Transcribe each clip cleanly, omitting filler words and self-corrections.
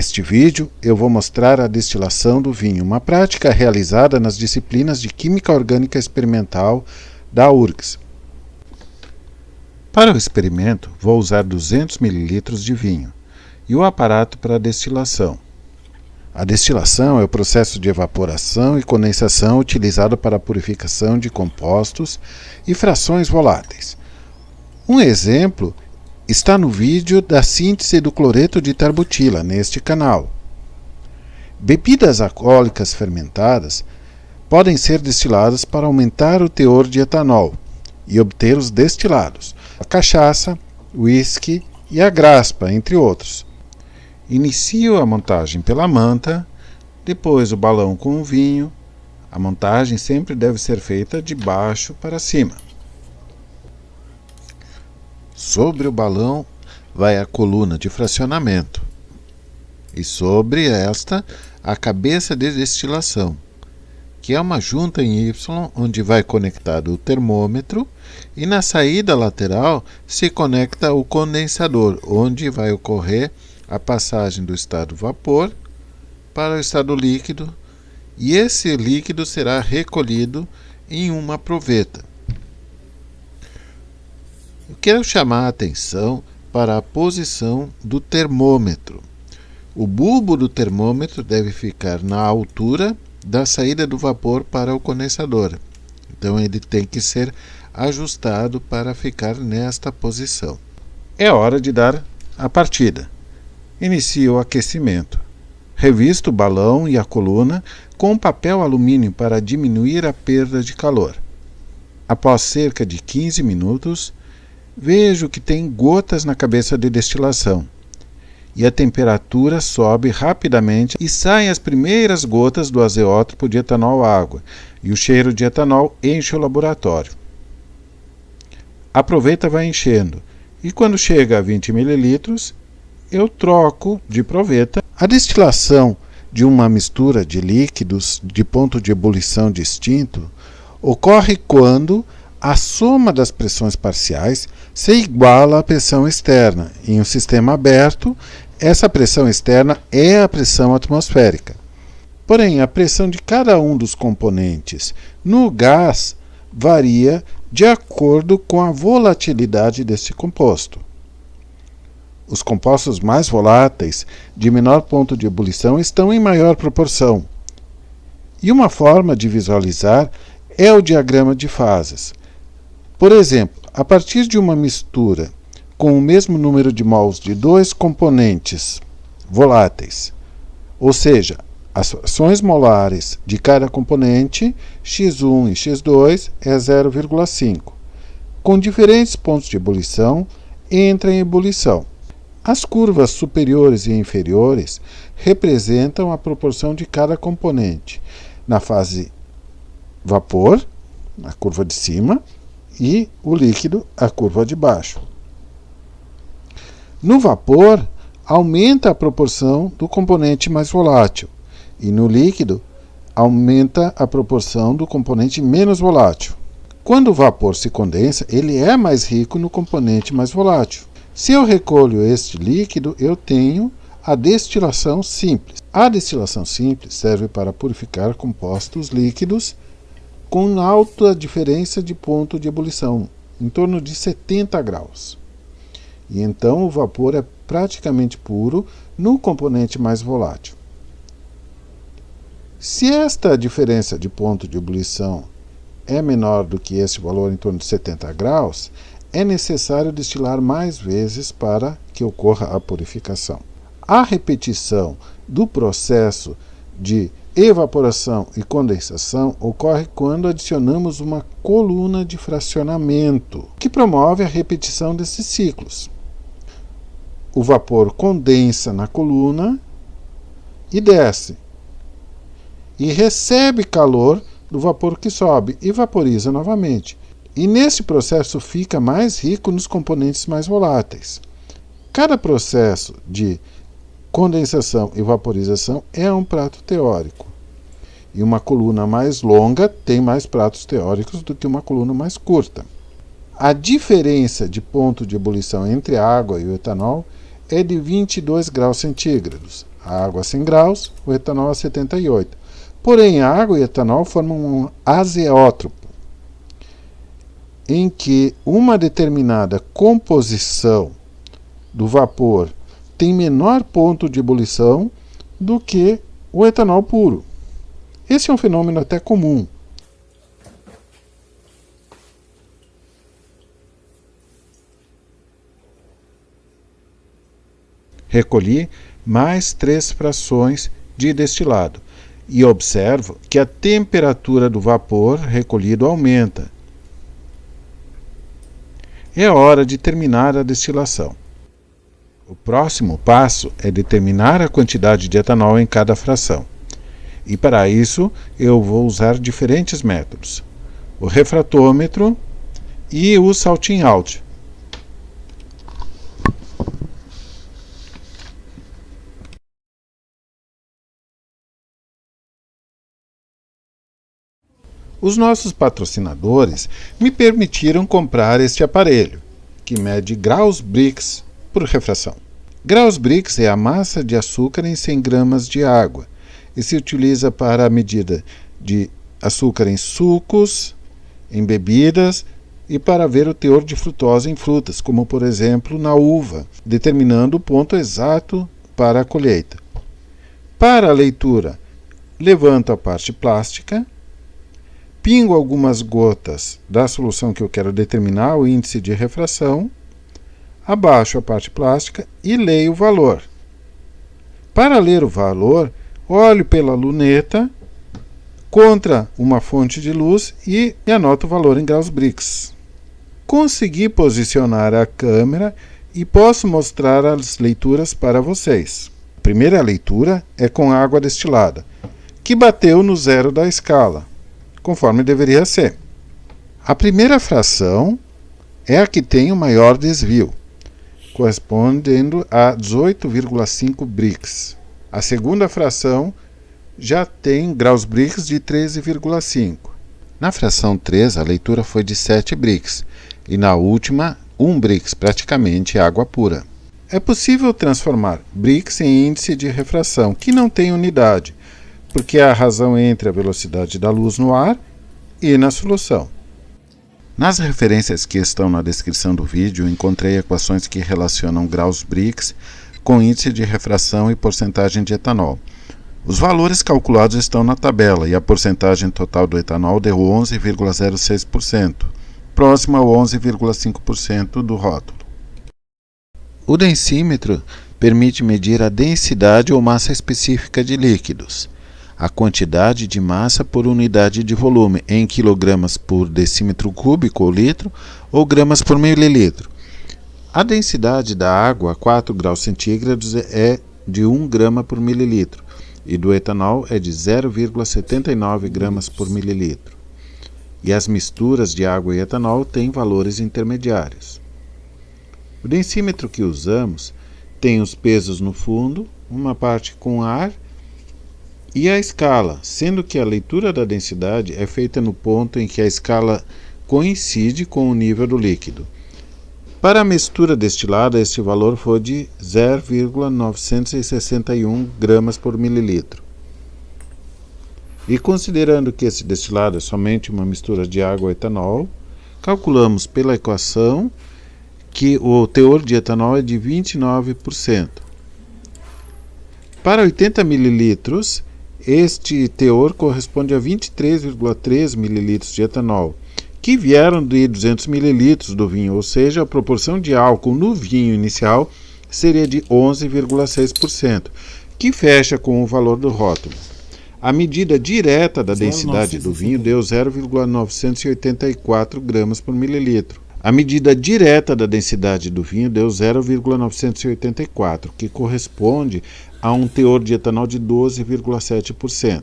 Neste vídeo, eu vou mostrar a destilação do vinho, uma prática realizada nas disciplinas de Química Orgânica Experimental da URGS. Para o experimento, vou usar 200 ml de vinho e o aparato para a destilação. A destilação é o processo de evaporação e condensação utilizado para a purificação de compostos e frações voláteis. Um exemplo está no vídeo da síntese do cloreto de tarbutila, neste canal. Bebidas alcoólicas fermentadas podem ser destiladas para aumentar o teor de etanol e obter os destilados, a cachaça, o uísque e a graspa, entre outros. Inicio a montagem pela manta, depois o balão com o vinho. A montagem sempre deve ser feita de baixo para cima. Sobre o balão vai a coluna de fracionamento e sobre esta a cabeça de destilação, que é uma junta em Y onde vai conectado o termômetro e na saída lateral se conecta o condensador, onde vai ocorrer a passagem do estado vapor para o estado líquido e esse líquido será recolhido em uma proveta. Eu quero chamar a atenção para a posição do termômetro. O bulbo do termômetro deve ficar na altura da saída do vapor para o condensador. Então ele tem que ser ajustado para ficar nesta posição. É hora de dar a partida. Inicio o aquecimento. Revisto o balão e a coluna com papel alumínio para diminuir a perda de calor. Após cerca de 15 minutos, vejo que tem gotas na cabeça de destilação e a temperatura sobe rapidamente e saem as primeiras gotas do azeótropo de etanol-água e o cheiro de etanol enche o laboratório. A proveta vai enchendo e quando chega a 20 ml, eu troco de proveta. A destilação de uma mistura de líquidos de ponto de ebulição distinto ocorre quando a soma das pressões parciais se iguala à pressão externa. Em um sistema aberto, essa pressão externa é a pressão atmosférica. Porém, a pressão de cada um dos componentes no gás varia de acordo com a volatilidade desse composto. Os compostos mais voláteis, de menor ponto de ebulição, estão em maior proporção. E uma forma de visualizar é o diagrama de fases. Por exemplo, a partir de uma mistura com o mesmo número de mols de dois componentes voláteis, ou seja, as frações molares de cada componente, X1 e X2, é 0,5. Com diferentes pontos de ebulição, entra em ebulição. As curvas superiores e inferiores representam a proporção de cada componente. Na fase vapor, na curva de cima, e o líquido, a curva de baixo. No vapor, aumenta a proporção do componente mais volátil, e no líquido, aumenta a proporção do componente menos volátil. Quando o vapor se condensa, ele é mais rico no componente mais volátil. Se eu recolho este líquido, eu tenho a destilação simples. A destilação simples serve para purificar compostos líquidos com alta diferença de ponto de ebulição, em torno de 70 graus. E então o vapor é praticamente puro no componente mais volátil. Se esta diferença de ponto de ebulição é menor do que este valor, em torno de 70 graus, é necessário destilar mais vezes para que ocorra a purificação. A repetição do processo de evaporação e condensação ocorre quando adicionamos uma coluna de fracionamento, que promove a repetição desses ciclos. O vapor condensa na coluna e desce, e recebe calor do vapor que sobe e vaporiza novamente. E nesse processo fica mais rico nos componentes mais voláteis. Cada processo de condensação e vaporização é um prato teórico. E uma coluna mais longa tem mais pratos teóricos do que uma coluna mais curta. A diferença de ponto de ebulição entre a água e o etanol é de 22 graus centígrados. a água a 100 graus, o etanol a 78. Porém, a água e o etanol formam um azeótropo, em que uma determinada composição do vapor tem menor ponto de ebulição do que o etanol puro. Esse é um fenômeno até comum. Recolhi mais 3 frações de destilado e observo que a temperatura do vapor recolhido aumenta. É hora de terminar a destilação. O próximo passo é determinar a quantidade de etanol em cada fração. E para isso eu vou usar diferentes métodos: o refratômetro e o salting out. Os nossos patrocinadores me permitiram comprar este aparelho, que mede graus Brix por refração. Graus Brix é a massa de açúcar em 100 gramas de água e se utiliza para a medida de açúcar em sucos, em bebidas e para ver o teor de frutose em frutas, como por exemplo na uva, determinando o ponto exato para a colheita. Para a leitura, levanto a parte plástica, pingo algumas gotas da solução que eu quero determinar o índice de refração, abaixo a parte plástica e leio o valor. Para ler o valor, olho pela luneta contra uma fonte de luz e anoto o valor em graus Brix. Consegui posicionar a câmera e posso mostrar as leituras para vocês. A primeira leitura é com água destilada, que bateu no zero da escala, conforme deveria ser. A primeira fração é a que tem o maior desvio, correspondendo a 18,5 Brix. A segunda fração já tem graus Brix de 13,5. Na fração 3, a leitura foi de 7 Brix, e na última, 1 Brix, praticamente água pura. É possível transformar Brix em índice de refração, que não tem unidade, porque é a razão entre a velocidade da luz no ar e na solução. Nas referências que estão na descrição do vídeo, encontrei equações que relacionam graus Brix com índice de refração e porcentagem de etanol. Os valores calculados estão na tabela e a porcentagem total do etanol deu 11,06%, próximo ao 11,5% do rótulo. O densímetro permite medir a densidade ou massa específica de líquidos, a quantidade de massa por unidade de volume em quilogramas por decímetro cúbico ou litro ou gramas por mililitro. A densidade da água a 4 graus centígrados é de 1 grama por mililitro e do etanol é de 0,79 gramas por mililitro. E as misturas de água e etanol têm valores intermediários. O densímetro que usamos tem os pesos no fundo, uma parte com ar e a escala, sendo que a leitura da densidade é feita no ponto em que a escala coincide com o nível do líquido. Para a mistura destilada, este valor foi de 0,961 gramas por mililitro. E considerando que esse destilado é somente uma mistura de água e etanol, calculamos pela equação que o teor de etanol é de 29%. Para 80 mililitros, este teor corresponde a 23,3 ml de etanol, que vieram de 200 ml do vinho, ou seja, a proporção de álcool no vinho inicial seria de 11,6%, que fecha com o valor do rótulo. A medida direta da densidade do vinho deu 0,984 gramas por mililitro. A medida direta da densidade do vinho deu 0,984, que corresponde a um teor de etanol de 12,7%.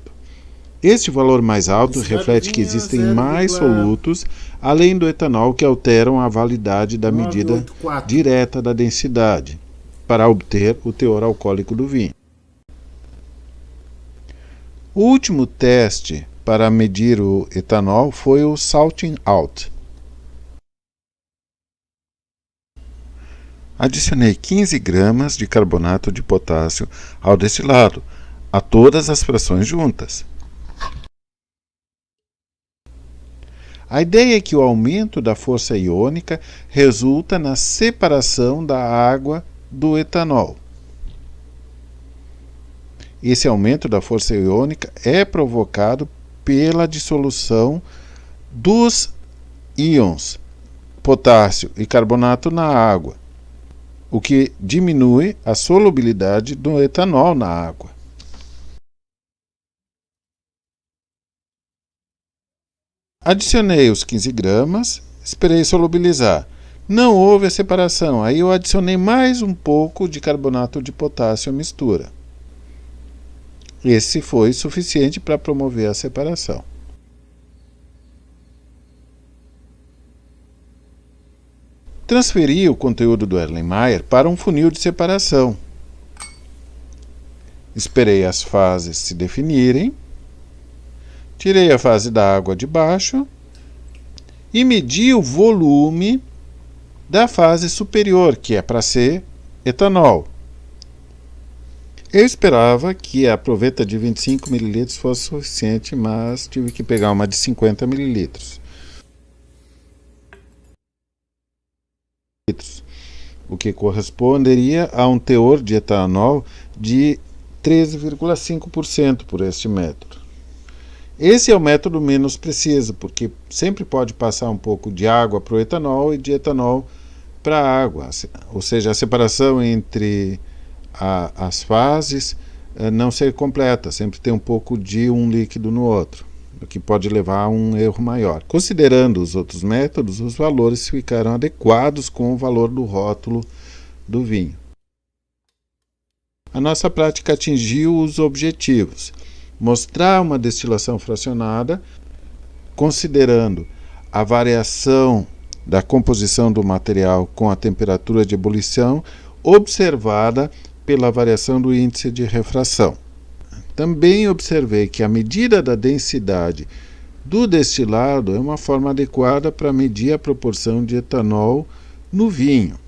Este valor mais alto reflete que existem mais solutos, além do etanol, que alteram a validade da medida direta da densidade, para obter o teor alcoólico do vinho. O último teste para medir o etanol foi o salting out. Adicionei 15 gramas de carbonato de potássio ao destilado, a todas as frações juntas. A ideia é que o aumento da força iônica resulta na separação da água do etanol. Esse aumento da força iônica é provocado pela dissolução dos íons potássio e carbonato na água, o que diminui a solubilidade do etanol na água. Adicionei os 15 gramas, esperei solubilizar. Não houve a separação, aí eu adicionei mais um pouco de carbonato de potássio à mistura. Esse foi suficiente para promover a separação. Transferi o conteúdo do Erlenmeyer para um funil de separação. Esperei as fases se definirem. Tirei a fase da água de baixo e medi o volume da fase superior, que é para ser etanol. Eu esperava que a proveta de 25 ml fosse suficiente, mas tive que pegar uma de 50 ml. O que corresponderia a um teor de etanol de 13,5% por este método. Esse é o método menos preciso, porque sempre pode passar um pouco de água para o etanol e de etanol para a água. Ou seja, a separação entre as fases não ser completa, sempre tem um pouco de um líquido no outro, o que pode levar a um erro maior. Considerando os outros métodos, os valores ficaram adequados com o valor do rótulo do vinho. A nossa prática atingiu os objetivos: mostrar uma destilação fracionada, considerando a variação da composição do material com a temperatura de ebulição, observada pela variação do índice de refração. Também observei que a medida da densidade do destilado é uma forma adequada para medir a proporção de etanol no vinho.